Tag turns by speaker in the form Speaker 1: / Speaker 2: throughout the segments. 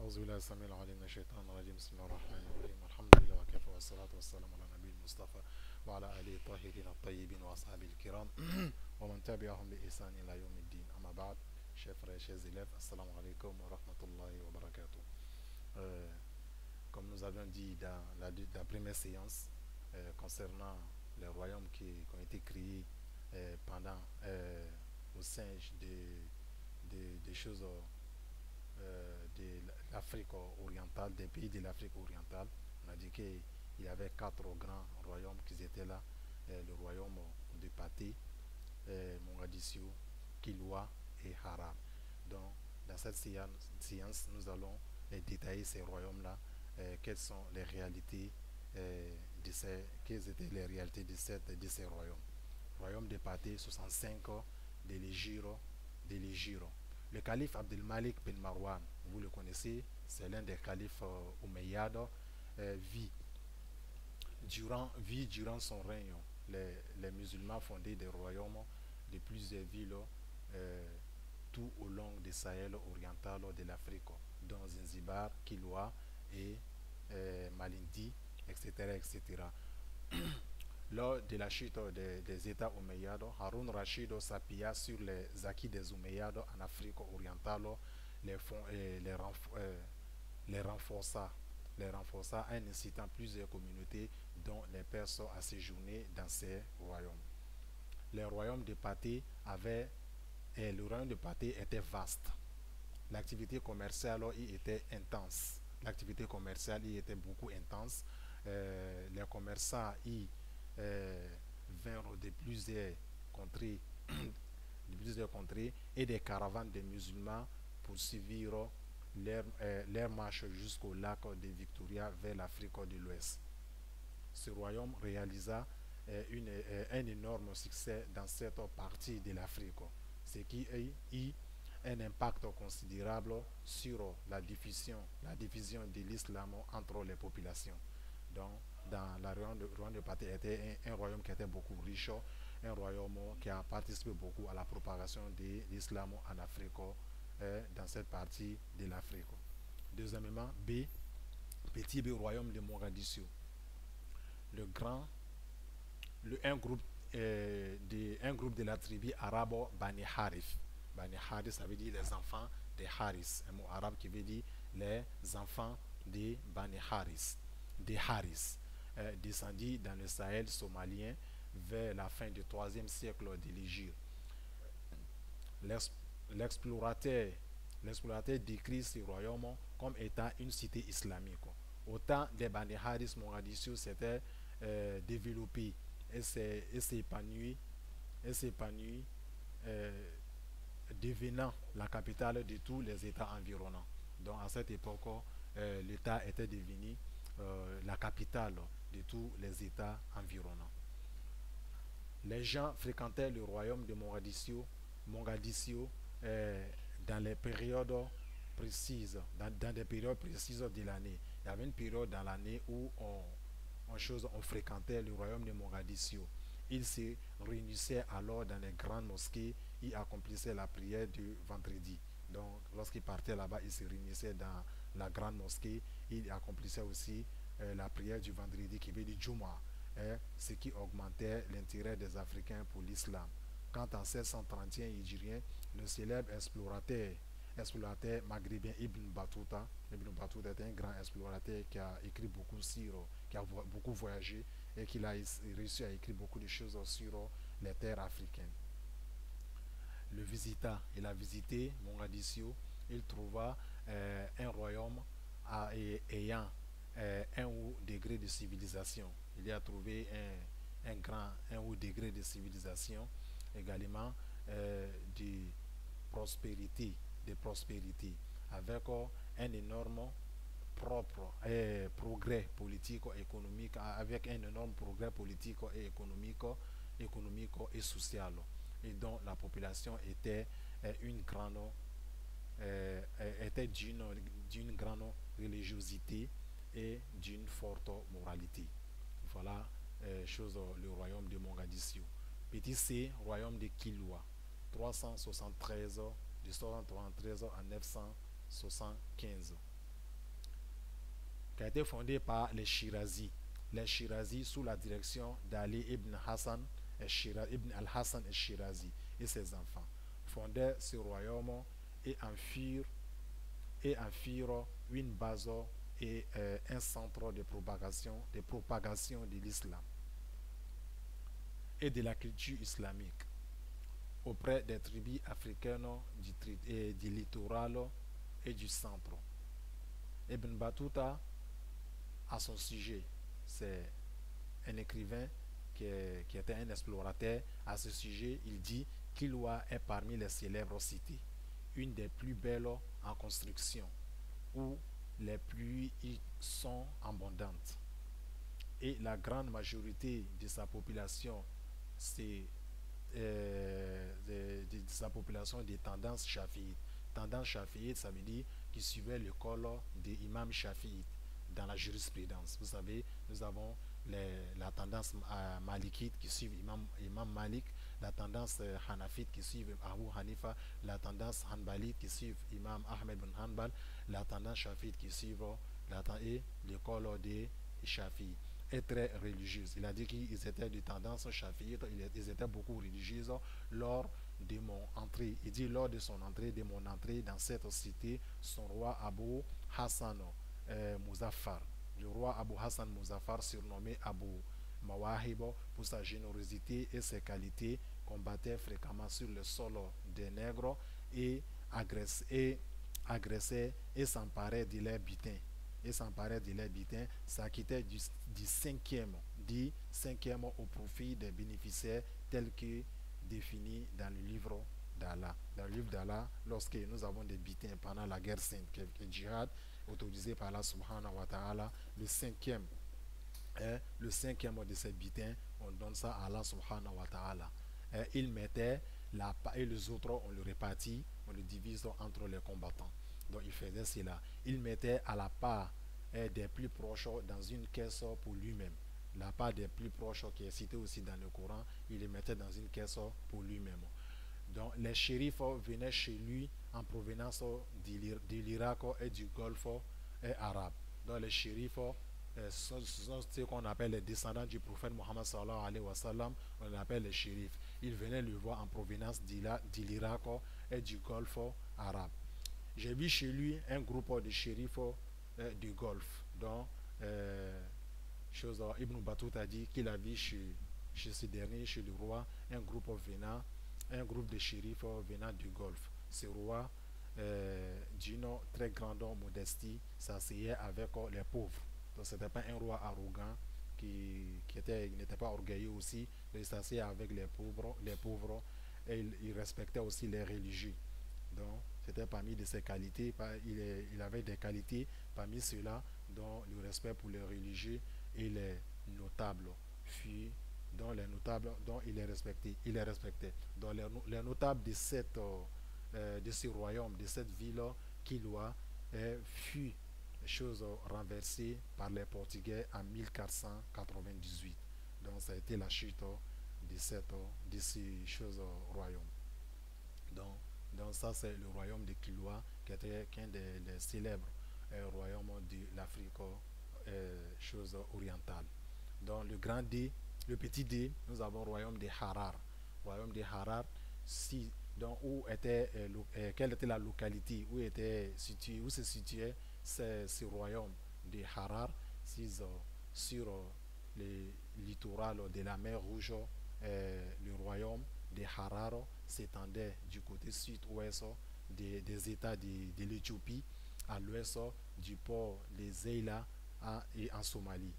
Speaker 1: أعوذ بالله السميع العليم من الشيطان الرجيم بسم الله الرحمن الرحيم الحمد لله وكفى والصلاة والسلام على النبي المصطفى وعلى آله الطاهرين الطيبين وأصحابه الكرام ومن تبعهم بإحسان إلى يوم الدين أما بعد chers frères, chers élèves, assalamu alaikum wa rahmatullahi wa barakatuh. Euh, Comme nous avions dit dans la première séance concernant les royaumes qui ont été créés pendant au sein des choses de l'Afrique orientale, des pays de l'Afrique orientale. On a dit qu'il y avait quatre grands royaumes qui étaient là. Le royaume de Pathé, Mogadiscio, Kilwa et Harar. Donc, dans cette séance, nous allons détailler ces royaumes-là, quelles sont les réalités quelles étaient les réalités de ces royaumes. Royaume de Pathé, 65 ans, de l'Égiro. Le calife Abdelmalik bin Marwan, vous le connaissez, c'est l'un des califes Omeyyades, vit durant son règne. Les musulmans fondaient des royaumes de plusieurs villes tout au long du Sahel oriental de l'Afrique, dont Zanzibar, Kilwa et Malindi, etc. etc. Lors de la chute des États Omeyyades, Haroun Rachid s'appuya sur les acquis des Omeyyades en Afrique orientale, les, fond, les renforça, en incitant plusieurs communautés, dont les Perses, à séjourner dans ces royaumes. Le royaume de Pathé était vaste. L'activité commerciale y était intense. L'activité commerciale y était beaucoup intense. Les commerçants y vinrent de plusieurs contrées et des caravanes de musulmans poursuivirent leur marche jusqu'au lac de Victoria vers l'Afrique de l'Ouest. Ce royaume réalisa un énorme succès dans cette partie de l'Afrique, ce qui eut un impact considérable sur la division de l'islam entre les populations. Donc, dans la royaume de Pathé était un royaume qui était beaucoup riche, un royaume qui a participé beaucoup à la propagation de l'islam en Afrique, dans cette partie de l'Afrique. Deuxièmement, petit B, royaume de Mogadiscio. Un groupe de la tribu arabe Bani Harith. Bani Harith, ça veut dire les enfants de Haris, un mot arabe qui veut dire les enfants de Bani Haris, de Haris, descendus dans le Sahel somalien vers la fin du 3e siècle de l'Égypte. L'explorateur décrit ce royaume comme étant une cité islamique. Au temps des Bani Haris, Mogadiscio s'était développé et s'épanouit, devenant la capitale de tous les États environnants. Donc à cette époque, l'État était devenu la capitale de tous les États environnants. Les gens fréquentaient le royaume de Mogadiscio dans les périodes précises, dans des périodes précises de l'année. Il y avait une période dans l'année où on fréquentait le royaume de Mogadiscio. Ils se réunissaient alors dans les grandes mosquées et accomplissaient la prière du vendredi. Donc, lorsqu'ils partaient là-bas, ils se réunissaient dans la grande mosquée. Ils accomplissaient aussi la prière du vendredi qui veut dire Juma, ce qui augmentait l'intérêt des Africains pour l'islam. Quand en 1631 hijrien, le célèbre explorateur maghrébin Ibn Battuta était un grand explorateur qui a écrit beaucoup sur, qui a beaucoup voyagé et qui a réussi à écrire beaucoup de choses sur les terres africaines. Le visita, il a visité Mogadiscio, il trouva un royaume ayant un haut degré de civilisation. Il y a trouvé un haut degré de civilisation, également de prospérité, avec un énorme progrès politique économique, et social, et dont la population était d'une grande religiosité et d'une forte moralité. Voilà le royaume de Mogadiscio. Petit C, royaume de Kilwa, 373 de 1973 à 975. qui a été fondé par les Shirazi. Les Shirazi sous la direction d'Ali ibn Hassan ibn al-Hassan al-Shirazi et ses enfants fondèrent ce royaume et en firent une base et un centre de propagation de l'islam et de la culture islamique auprès des tribus africaines du littoral et du centre. Ibn Battuta, à son sujet, c'est un écrivain qui était un explorateur. À ce sujet, il dit qu'Iloa est parmi les célèbres cités, une des plus belles en construction, où les pluies y sont abondantes. Et la grande majorité de sa population, c'est de sa population des tendances shafiites. Tendance shafiite, ça veut dire qui suivait l'école des imams shafiites dans la jurisprudence. Vous savez, nous avons la tendance malikite qui suit imam Malik, la tendance hanafite qui suit Abu Hanifa, la tendance hanbalite qui suit imam Ahmed bin Hanbal, la tendance shafiite qui suit l'école des shafiites est très religieuse. Il a dit qu'ils étaient de tendance shafiite, ils étaient beaucoup religieux lors de mon entrée. Il dit lors de son entrée, de mon entrée dans cette cité, son roi Abu Hassan Muzaffar. Le roi Abu Hassan Muzaffar, surnommé Abu Mawahib pour sa générosité et ses qualités, combattait fréquemment sur le sol des nègres et agressait et s'emparait de leurs butins s'acquittait du cinquième au profit des bénéficiaires tels que définis dans le livre d'Allah. Dans le livre d'Allah, lorsque nous avons des butins pendant la guerre sainte, le djihad, autorisé par Allah subhanahu wa ta'ala, le cinquième de ces butins, on donne ça à Allah subhanahu wa ta'ala. Il mettait et les autres, on le répartit, on le divise entre les combattants. Donc il faisait cela. Il mettait à la part des plus proches dans une caisse pour lui-même. La part des plus proches qui est citée aussi dans le Coran, il les mettait dans une caisse pour lui-même. Donc les shérifs venaient chez lui en provenance de l'Irak et du Golfe arabe. Donc les shérifs sont ce qu'on appelle les descendants du prophète Mohammed sallallahu alayhi wa sallam, on les appelle les shérifs. Ils venaient le voir en provenance de l'Irak et du Golfe arabe. J'ai vu chez lui un groupe de shérifs du Golfe. Donc, Ibn Battuta a dit qu'il a vu chez ce dernier, chez le roi, un groupe de shérifs venant du Golfe. Ce roi, d'une très grande modestie, s'asseyait avec les pauvres. Donc, ce n'était pas un roi arrogant qui n'était pas orgueilleux aussi. Il s'asseyait avec les pauvres et il respectait aussi les religieux. Donc, c'était parmi de ses qualités. Il avait des qualités parmi ceux-là, dont le respect pour les religieux et les notables dont il les respectait. Donc les notables de ce royaume, de cette ville, Kilwa, fut renversée par les Portugais en 1498. Donc ça a été la chute de ce royaume. Donc ça c'est le royaume de Kilwa qui était un des célèbres royaumes de l'Afrique orientale. Donc le grand D, le petit D, nous avons le royaume de Harar. Royaume de Harar, quelle était la localité où se situait ce royaume de Harar sur le littoral de la mer Rouge. Le royaume de Harar s'étendait du côté sud-ouest des États de l'Éthiopie à l'ouest du port de Zeila et en Somalie.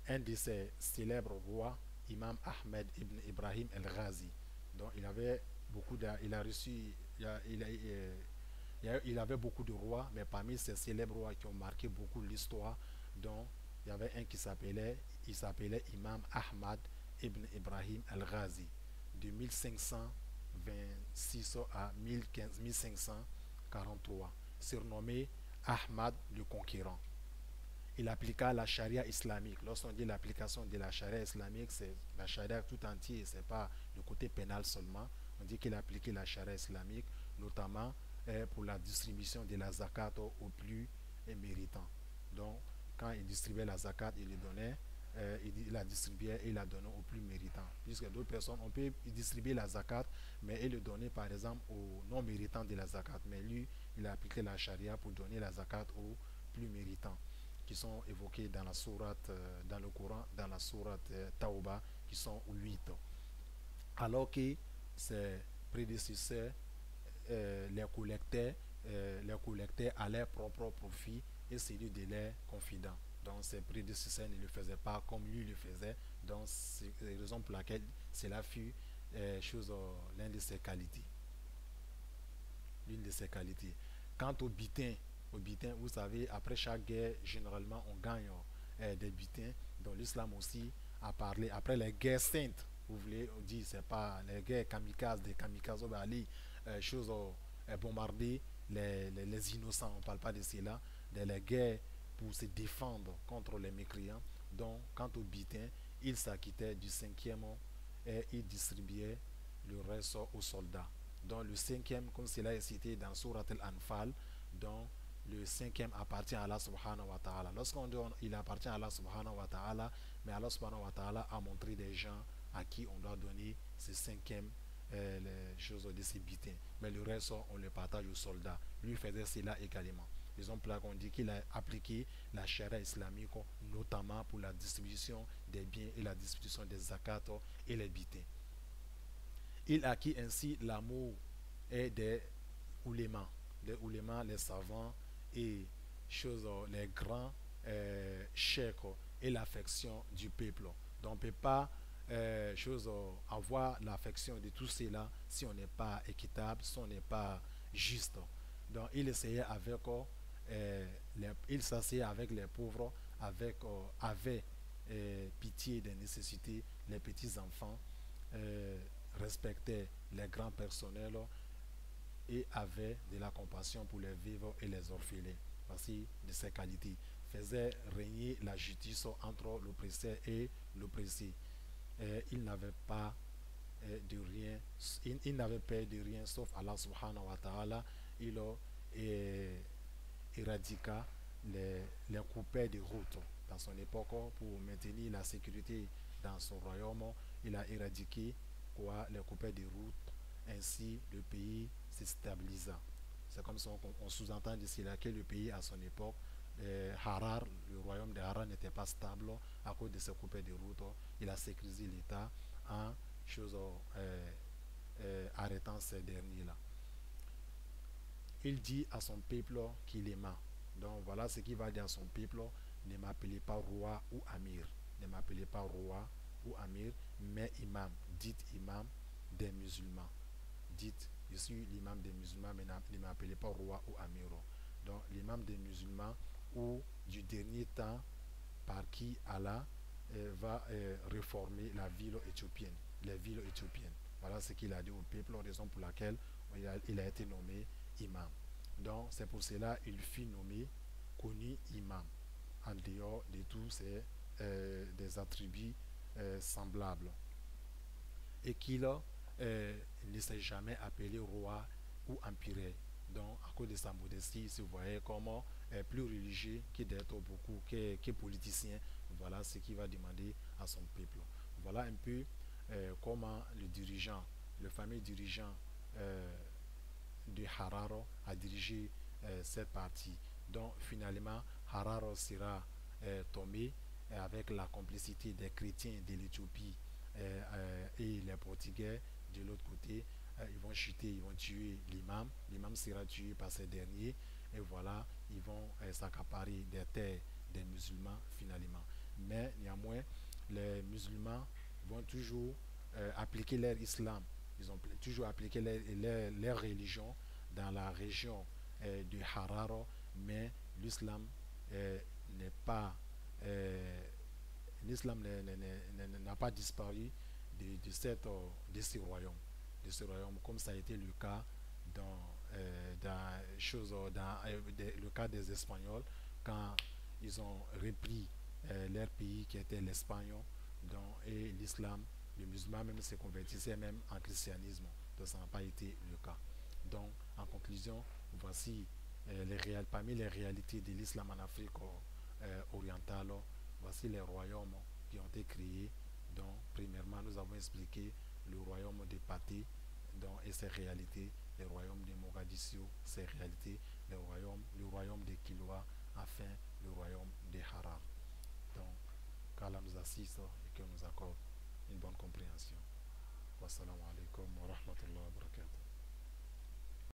Speaker 1: Un de ces célèbres rois, Imam Ahmed ibn Ibrahim el-Ghazi, donc il avait avait beaucoup de rois, mais parmi ces célèbres rois qui ont marqué beaucoup l'histoire, donc il y avait un qui s'appelait Imam Ahmad ibn Ibrahim el-Ghazi de 1526 à 1543, surnommé Ahmad le Conquérant. Il appliqua la charia islamique. Lorsqu'on dit l'application de la charia islamique, c'est la charia tout entière, ce n'est pas le côté pénal seulement. On dit qu'il appliquait la charia islamique, notamment pour la distribution de la zakat aux plus méritants. Donc, quand il distribuait la zakat, il le donnait, il la distribuait et il la donnait aux plus méritants. Puisque d'autres personnes, on peut distribuer la zakat, mais il le donnait par exemple aux non méritants de la zakat. Mais lui, il a appliqué la charia pour donner la zakat aux plus méritants, qui sont évoqués dans la sourate, dans le Coran, dans la sourate Tauba, qui sont 8. Alors que ses prédécesseurs les collectaient à leur propre profit et celui de leurs confidents. Donc ses prédécesseurs ne le faisaient pas comme lui le faisait. Donc c'est la raison pour laquelle cela fut l'une de ses qualités. L'une de ses qualités. Quant au butin, vous savez, après chaque guerre, généralement on gagne des butins. Donc l'islam aussi a parlé, après les guerres saintes, vous voulez dire, c'est pas les guerres kamikazes, des kamikazes, on va aller, choses bombarder les innocents, on ne parle pas de cela, les guerres pour se défendre contre les mécréants. Donc, quant au butin, il s'acquittait du cinquième et il distribuait le reste aux soldats. Donc, le cinquième, comme cela est cité dans Surat al-Anfal, donc le cinquième appartient à Allah subhanahu wa ta'ala. Lorsqu'on dit il appartient à Allah subhanahu wa ta'ala, mais Allah subhanahu wa ta'ala a montré des gens à qui on doit donner ce cinquième les choses de ses butins. Mais le reste, on le partage aux soldats. Lui faisait cela également. Raison pour laquelle on dit qu'il a appliqué la charia islamique, notamment pour la distribution des biens et la distribution des zakats et les butins. Il acquit ainsi l'amour des oulémas, les savants et choses, les grands cheikhs et l'affection du peuple. Donc on ne peut pas avoir l'affection de tous ceux-là si on n'est pas équitable, si on n'est pas juste. Donc il essayait avec il s'asseyait avec les pauvres, avait pitié des nécessités, les petits enfants, respectait les grands personnels et avait de la compassion pour les vivres et les orphelins. Voici de ses qualités. Faisait régner la justice entre l'oppresseur et l'oppressé. Il n'avait pas de rien, il n'avait peur de rien sauf Allah subhanahu wa ta'ala. Il a éradiqué les coupeurs de route dans son époque pour maintenir la sécurité dans son royaume. Il a éradiqué les coupeurs de route, ainsi le pays se stabilisa. C'est comme ça qu'on sous-entend d'ici là que le pays à son époque, Harar, le royaume de Harar n'était pas stable à cause de ces coupeurs de route. Il a sécurisé l'État en chose, arrêtant ces derniers-là. Il dit à son peuple qu'il aima. Donc voilà ce qu'il va dire à son peuple: ne m'appelez pas roi ou amir. Ne m'appelez pas roi ou amir, mais imam. Dites imam des musulmans. Dites, je suis l'imam des musulmans, mais ne m'appelez pas roi ou amir. Donc l'imam des musulmans ou du dernier temps par qui Allah va réformer la ville éthiopienne, les villes éthiopiennes. Voilà ce qu'il a dit au peuple, raison pour laquelle il a été nommé imam. Donc c'est pour cela qu'il fut nommé, connu imam, en dehors de tous ces des attributs semblables. Et qu'il ne s'est jamais appelé roi ou empire. Donc à cause de sa modestie, si vous voyez comment plus religieux que d'être beaucoup, que politicien, voilà ce qu'il va demander à son peuple. Voilà un peu comment le dirigeant, le fameux dirigeant de Hararo a dirigé cette partie. Donc finalement, Hararo sera tombé avec la complicité des chrétiens de l'Éthiopie et les Portugais de l'autre côté. Ils vont chuter, ils vont tuer l'imam. L'imam sera tué par ces derniers. Et voilà, ils vont s'accaparer des terres des musulmans finalement. Mais néanmoins, les musulmans vont toujours appliquer leur islam. Ils ont toujours appliqué leur religion dans la région de Hararo, mais l'islam n'est pas l'islam n'a pas disparu de ce royaume, comme ça a été le cas dans le cas des Espagnols quand ils ont repris leur pays qui était l'Espagne, et l'islam, le musulman même se convertissait même en christianisme. Donc ça n'a pas été le cas. Donc en conclusion, voici parmi les réalités de l'islam en Afrique orientale, voici les royaumes qui ont été créés. Donc, premièrement, nous avons expliqué le royaume de Pathé et ses réalités, le royaume de Mogadiscio, ses réalités, le royaume de Kilwa, enfin le royaume de Harar. Donc, qu'Allah nous assiste et que nous accorde une bonne compréhension. Wassalamu alaikum wa rahmatullahi wa barakatuh.